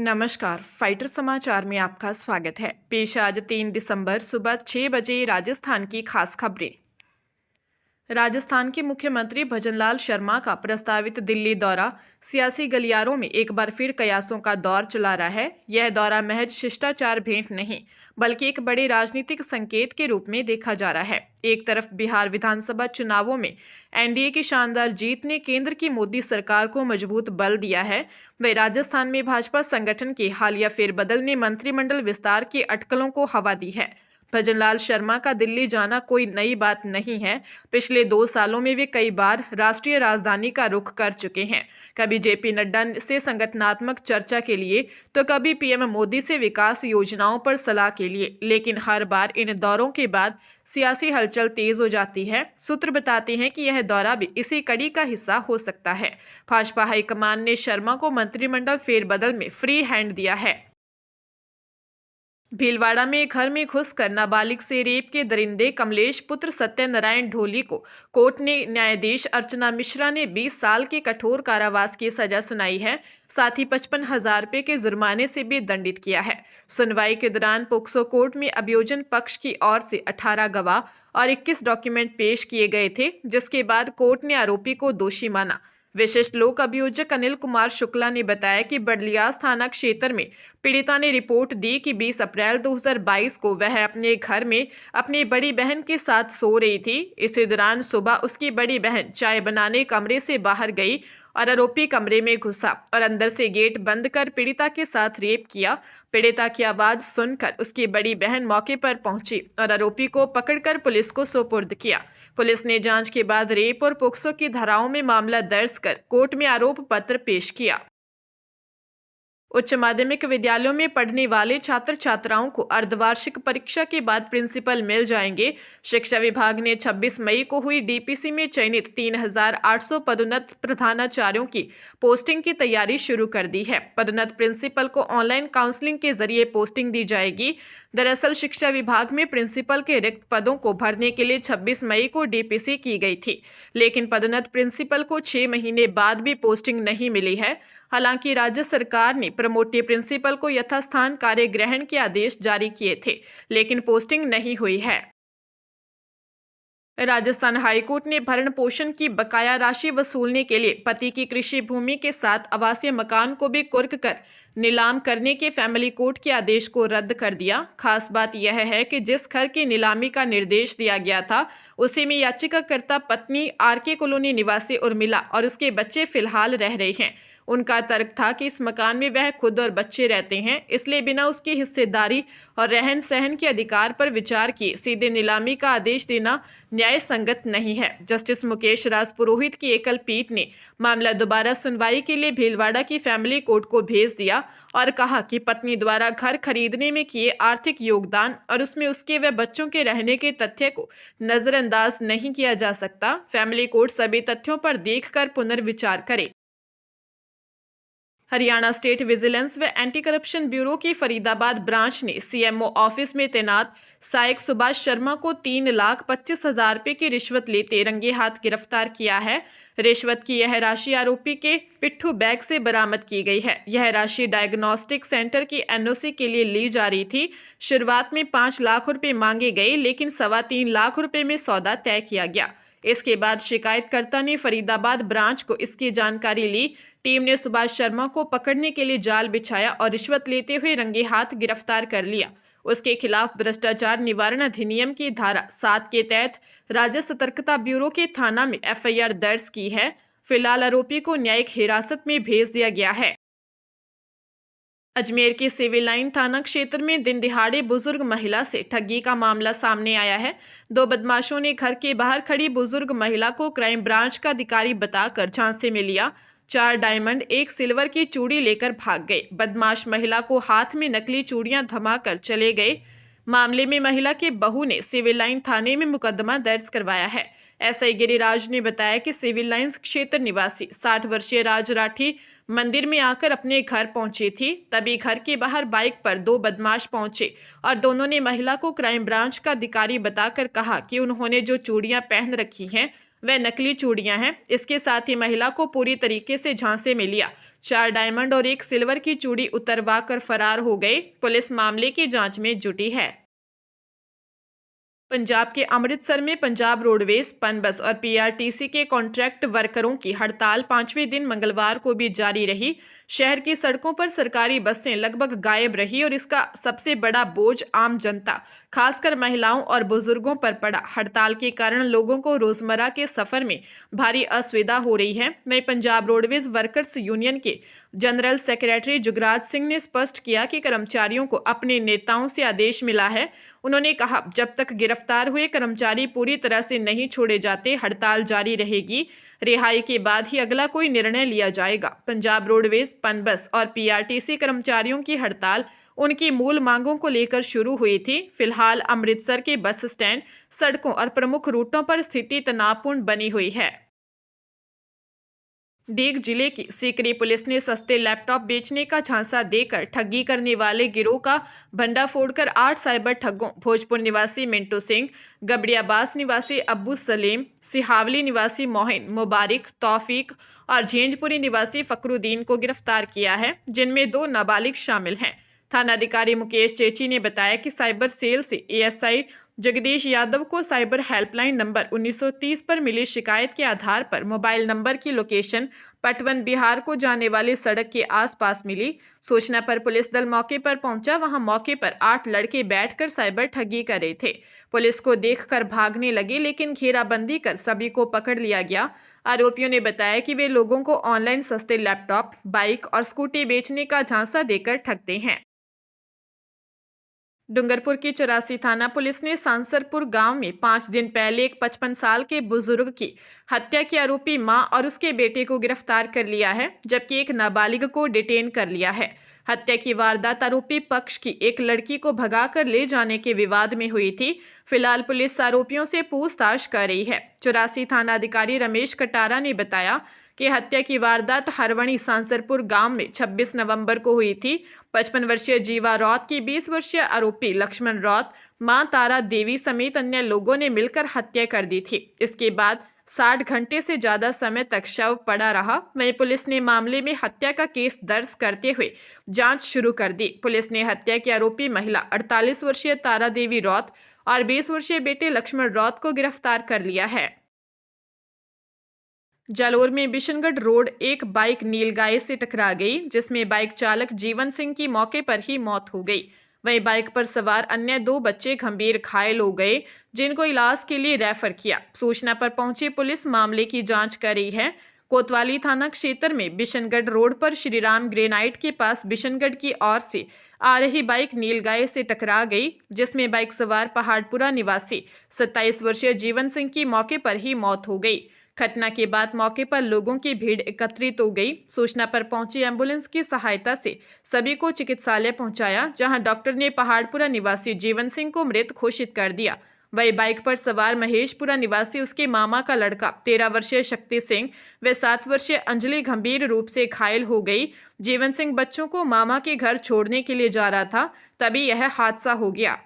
नमस्कार। फाइटर समाचार में आपका स्वागत है। पेश आज 3 दिसंबर सुबह 6 बजे राजस्थान की खास खबरें। राजस्थान के मुख्यमंत्री भजनलाल शर्मा का प्रस्तावित दिल्ली दौरा सियासी गलियारों में एक बार फिर कयासों का दौर चला रहा है। यह दौरा महज शिष्टाचार भेंट नहीं बल्कि एक बड़े राजनीतिक संकेत के रूप में देखा जा रहा है। एक तरफ बिहार विधानसभा चुनावों में एनडीए की शानदार जीत ने केंद्र की मोदी सरकार को मजबूत बल दिया है, वहीं राजस्थान में भाजपा संगठन के हालिया फेरबदल ने मंत्रिमंडल विस्तार की अटकलों को हवा दी है। भजनलाल शर्मा का दिल्ली जाना कोई नई बात नहीं है। पिछले 2 सालों में वे कई बार राष्ट्रीय राजधानी का रुख कर चुके हैं, कभी जेपी नड्डा से संगठनात्मक चर्चा के लिए तो कभी पीएम मोदी से विकास योजनाओं पर सलाह के लिए। लेकिन हर बार इन दौरों के बाद सियासी हलचल तेज हो जाती है। सूत्र बताते हैं कि यह दौरा भी इसी कड़ी का हिस्सा हो सकता है। भाजपा हाईकमान ने शर्मा को मंत्रिमंडल फेरबदल में फ्री हैंड दिया है। भीलवाड़ा में घर में घुसकर नाबालिग से रेप के दरिंदे कमलेश पुत्र सत्यनारायण ढोली को कोर्ट ने न्यायाधीश अर्चना मिश्रा ने 20 साल के कठोर कारावास की सजा सुनाई है। साथ ही 55,000 रुपये के जुर्माने से भी दंडित किया है। सुनवाई के दौरान पोक्सो कोर्ट में अभियोजन पक्ष की ओर से 18 गवाह और 21 डॉक्यूमेंट पेश किए गए थे, जिसके बाद कोर्ट ने आरोपी को दोषी माना। विशिष्ट लोक अभियोजक अनिल कुमार शुक्ला ने बताया कि बडलियास थाना क्षेत्र में पीड़िता ने रिपोर्ट दी कि 20 अप्रैल 2022 को वह अपने घर में अपनी बड़ी बहन के साथ सो रही थी। इसी दौरान सुबह उसकी बड़ी बहन चाय बनाने कमरे से बाहर गई और आरोपी कमरे में घुसा और अंदर से गेट बंद कर पीड़िता के साथ रेप किया। पीड़िता की आवाज सुनकर उसकी बड़ी बहन मौके पर पहुंची और आरोपी को पकड़कर पुलिस को सुपुर्द किया। पुलिस ने जांच के बाद रेप और पोक्सो की धाराओं में मामला दर्ज कर कोर्ट में आरोप पत्र पेश किया। उच्च माध्यमिक विद्यालयों में पढ़ने वाले छात्र छात्राओं को अर्धवार्षिक परीक्षा के बाद प्रिंसिपल मिल जाएंगे। शिक्षा विभाग ने 26 मई को हुई डीपीसी में चयनित 3,800 पदोन्नत प्रधानाचार्यों की पोस्टिंग की तैयारी शुरू कर दी है। पदोन्नत प्रिंसिपल को ऑनलाइन काउंसलिंग के जरिए पोस्टिंग दी जाएगी। दरअसल शिक्षा विभाग में प्रिंसिपल के रिक्त पदों को भरने के लिए 26 मई को डीपीसी की गई थी, लेकिन पदोन्नत प्रिंसिपल को 6 महीने बाद भी पोस्टिंग नहीं मिली है। हालांकि राज्य सरकार ने प्रमोटिव प्रिंसिपल को यथास्थान कार्य ग्रहण के आदेश जारी किए थे, लेकिन पोस्टिंग नहीं हुई है। राजस्थान हाईकोर्ट ने भरण पोषण की बकाया राशि वसूलने के लिए पति की कृषि भूमि के साथ आवासीय मकान को भी कुर्क कर नीलाम करने के फैमिली कोर्ट के आदेश को रद्द कर दिया। खास बात यह है कि जिस घर की नीलामी का निर्देश दिया गया था, उसी में याचिकाकर्ता पत्नी आरके कॉलोनी निवासी उर्मिला और उसके बच्चे फिलहाल रह रहे हैं। उनका तर्क था कि इस मकान में वह खुद और बच्चे रहते हैं, इसलिए बिना उसकी हिस्सेदारी और रहन सहन के अधिकार पर विचार किए सीधे नीलामी का आदेश देना न्याय संगत नहीं है। जस्टिस मुकेश राज पुरोहित की एकल पीठ ने मामला दोबारा सुनवाई के लिए भीलवाड़ा की फैमिली कोर्ट को भेज दिया और कहा कि पत्नी द्वारा घर खरीदने में किए आर्थिक योगदान और उसमें उसके व बच्चों के रहने के तथ्य को नजरअंदाज नहीं किया जा सकता। फैमिली कोर्ट सभी तथ्यों पर देखकर पुनर्विचार करे। हरियाणा स्टेट विजिलेंस व एंटी करप्शन ब्यूरो की फरीदाबाद ब्रांच ने सीएमओ ऑफिस में तैनात सहायक सुभाष शर्मा को 3,25,000 रुपये की रिश्वत लेते रंगे हाथ गिरफ्तार किया है। रिश्वत की यह राशि आरोपी के पिट्ठू बैग से बरामद की गई है। यह राशि डायग्नोस्टिक सेंटर की एनओसी के लिए ली जा रही थी। शुरुआत में 5 लाख रुपए मांगे गए, लेकिन 3.25 लाख रुपए में सौदा तय किया गया। इसके बाद शिकायतकर्ता ने फरीदाबाद ब्रांच को इसकी जानकारी ली। टीम ने सुभाष शर्मा को पकड़ने के लिए जाल बिछाया और रिश्वत लेते हुए रंगे हाथ गिरफ्तार कर लिया। उसके खिलाफ भ्रष्टाचार निवारण अधिनियम की धारा 7 के तहत राज्य सतर्कता ब्यूरो के थाना में एफआईआर दर्ज की है। फिलहाल आरोपी को न्यायिक हिरासत में भेज दिया गया है। अजमेर के सिविल लाइन थाना क्षेत्र में दिन दिहाड़े बुजुर्ग महिला से ठगी का मामला सामने आया है। 2 बदमाशों ने घर के बाहर खड़ी बुजुर्ग महिला को क्राइम ब्रांच का अधिकारी बताकर झांसे में लिया। 4 डायमंड 1 सिल्वर की चूड़ी लेकर भाग गए। बदमाश महिला को हाथ में नकली चूड़ियां थमाकर चले गए। मामले में महिला के बहू ने सिविल लाइन थाने में मुकदमा दर्ज करवाया है। एसआई गिरिराज ने बताया कि सिविल लाइंस क्षेत्र निवासी 60 वर्षीय राज राठी मंदिर में आकर अपने घर पहुंची थी। तभी घर के बाहर बाइक पर 2 बदमाश पहुंचे और दोनों ने महिला को क्राइम ब्रांच का अधिकारी बताकर कहा कि उन्होंने जो चूड़ियां पहन रखी हैं व नकली चूड़ियां हैं। इसके साथ ही महिला को पूरी तरीके से झांसे में लिया, 4 डायमंड और 1 सिल्वर की चूड़ी उतरवा कर फरार हो गए। पुलिस मामले की जांच में जुटी है। पंजाब के अमृतसर में पंजाब रोडवेज, पनबस और पीआरटीसी के कॉन्ट्रैक्ट वर्करों की हड़ताल 5वें दिन मंगलवार को भी जारी रही। शहर की सड़कों पर सरकारी बसें लगभग गायब रही और इसका सबसे बड़ा बोझ आम जनता, खासकर महिलाओं और बुजुर्गों पर पड़ा। हड़ताल के कारण लोगों को रोजमर्रा के सफर में भारी असुविधा हो रही है। वहीं पंजाब रोडवेज वर्कर्स यूनियन के जनरल सेक्रेटरी जुगराज सिंह ने स्पष्ट किया कि कर्मचारियों को अपने नेताओं से आदेश मिला है। उन्होंने कहा, जब तक गिरफ्तार हुए कर्मचारी पूरी तरह से नहीं छोड़े जाते, हड़ताल जारी रहेगी। रिहाई के बाद ही अगला कोई निर्णय लिया जाएगा। पंजाब रोडवेज, पनबस और पीआरटीसी कर्मचारियों की हड़ताल उनकी मूल मांगों को लेकर शुरू हुई थी। फिलहाल अमृतसर के बस स्टैंड, सड़कों और प्रमुख रूटों पर स्थिति तनावपूर्ण बनी हुई है। डीग जिले की सीकरी पुलिस ने सस्ते लैपटॉप बेचने का झांसा देकर ठगी करने वाले गिरोह का भंडा फोड़कर 8 साइबर ठगों भोजपुर निवासी मिंटू सिंह, गबड़ियाबास निवासी अब्बू सलीम, सिहावली निवासी मोहिन, मुबारिक, तौफीक और झेंझपुरी निवासी फकरुद्दीन को गिरफ्तार किया है, जिनमें 2 नाबालिग शामिल हैं। थानाधिकारी मुकेश चेची ने बताया कि साइबर सेल से एएसआई जगदीश यादव को साइबर हेल्पलाइन नंबर 1930 पर मिली शिकायत के आधार पर मोबाइल नंबर की लोकेशन पटवन बिहार को जाने वाली सड़क के आसपास मिली। सूचना पर पुलिस दल मौके पर पहुंचा। वहां मौके पर 8 लड़के बैठकर साइबर ठगी कर रहे थे। पुलिस को देखकर भागने लगे, लेकिन घेराबंदी कर सभी को पकड़ लिया गया। आरोपियों ने बताया कि वे लोगों को ऑनलाइन सस्ते लैपटॉप, बाइक और स्कूटी बेचने का झांसा देकर ठगते हैं। डूंगरपुर की 84 थाना पुलिस ने सांसरपुर गांव में 5 दिन पहले एक 55 साल के बुजुर्ग की हत्या के आरोपी मां और उसके बेटे को गिरफ्तार कर लिया है, जबकि एक नाबालिग को डिटेन कर लिया है। हत्या की वारदात आरोपी पक्ष की एक लड़की को भगाकर ले जाने के विवाद में हुई थी। फिलहाल पुलिस आरोपियों से पूछताछ कर रही है। 84 थाना अधिकारी रमेश कटारा ने बताया कि हत्या की वारदात हरवणी सांसरपुर गांव में 26 नवंबर को हुई थी। 55 वर्षीय जीवा रौत की 20 वर्षीय आरोपी लक्ष्मण रौत, मां तारा देवी समेत अन्य लोगों ने मिलकर हत्या कर दी थी। इसके बाद 60 घंटे से ज्यादा समय तक शव पड़ा रहा। वहीं पुलिस ने मामले में हत्या का केस दर्ज करते हुए जांच शुरू कर दी। पुलिस ने हत्या की आरोपी महिला 48 वर्षीय तारा देवी रौत और 20 वर्षीय बेटे लक्ष्मण रौत को गिरफ्तार कर लिया है। जालोर में बिशनगढ़ रोड एक बाइक नीलगाय से टकरा गई, जिसमें बाइक चालक जीवन सिंह की मौके पर ही मौत हो गई। वहीं बाइक पर सवार अन्य 2 बच्चे गंभीर घायल हो गए, जिनको इलाज के लिए रेफर किया। सूचना पर पहुंची पुलिस मामले की जांच कर रही है। कोतवाली थाना क्षेत्र में बिशनगढ़ रोड पर श्रीराम ग्रेनाइट के पास बिशनगढ़ की ओर से आ रही बाइक नीलगाय से टकरा गई, जिसमें बाइक सवार पहाड़पुरा निवासी 27 वर्षीय जीवन सिंह की मौके पर ही मौत हो गई। घटना के बाद मौके पर लोगों की भीड़ एकत्रित हो गई। सूचना पर पहुंची एम्बुलेंस की सहायता से सभी को चिकित्सालय पहुंचाया, जहां डॉक्टर ने पहाड़पुरा निवासी जीवन सिंह को मृत घोषित कर दिया। वही बाइक पर सवार महेशपुरा निवासी उसके मामा का लड़का 13 वर्षीय शक्ति सिंह व 7 वर्षीय अंजलि गंभीर रूप से घायल हो गई। जीवन सिंह बच्चों को मामा के घर छोड़ने के लिए जा रहा था, तभी यह हादसा हो गया।